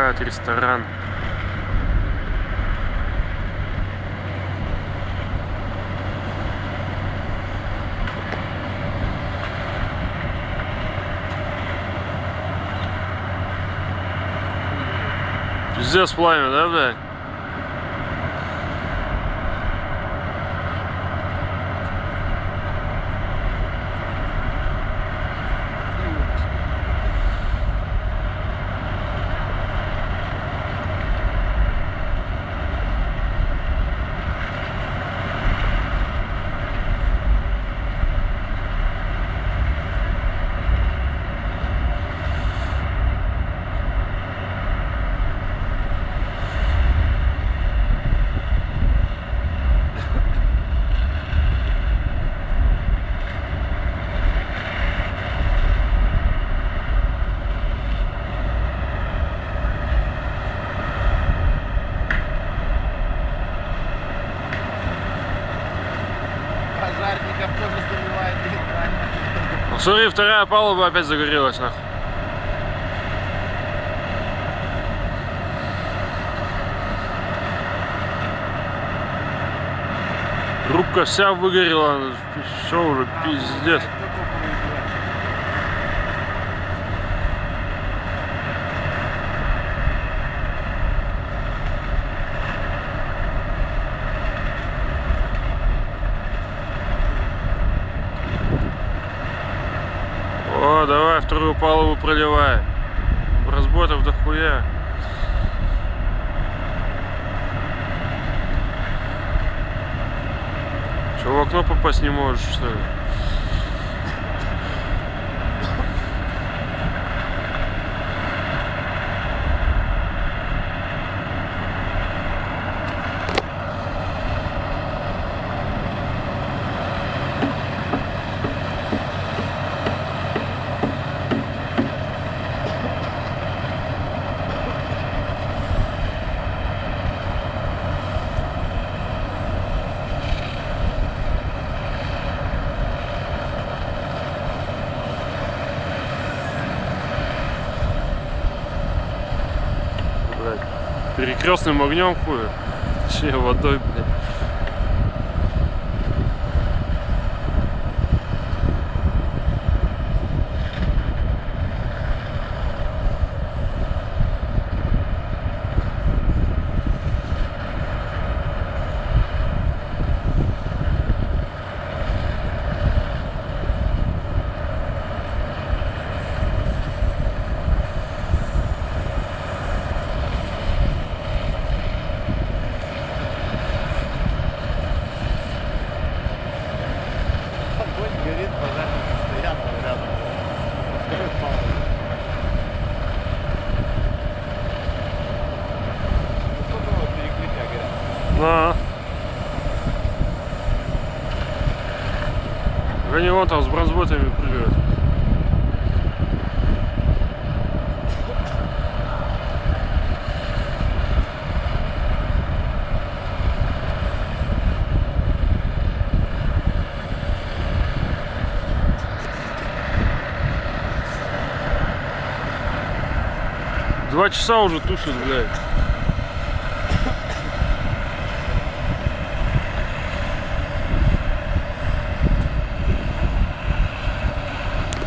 открывают ресторан. Пиздец пламя, да, блядь? Пожарников тоже заливает нормально. Ну, смотри, вторая палуба опять загорелась, нахуй. Рубка вся выгорела, все уже пиздец. О, давай вторую палубу проливай. Разботов дохуя. Че, в окно попасть не можешь, что ли? Перекрестным огнем, хуй. Точнее, водой, блядь. Горит, пожарники стоят рядом. Второй палубы. Высокого перекрытия горят. Они вон там с бронзботами прыгают. Два часа уже тушит, блядь.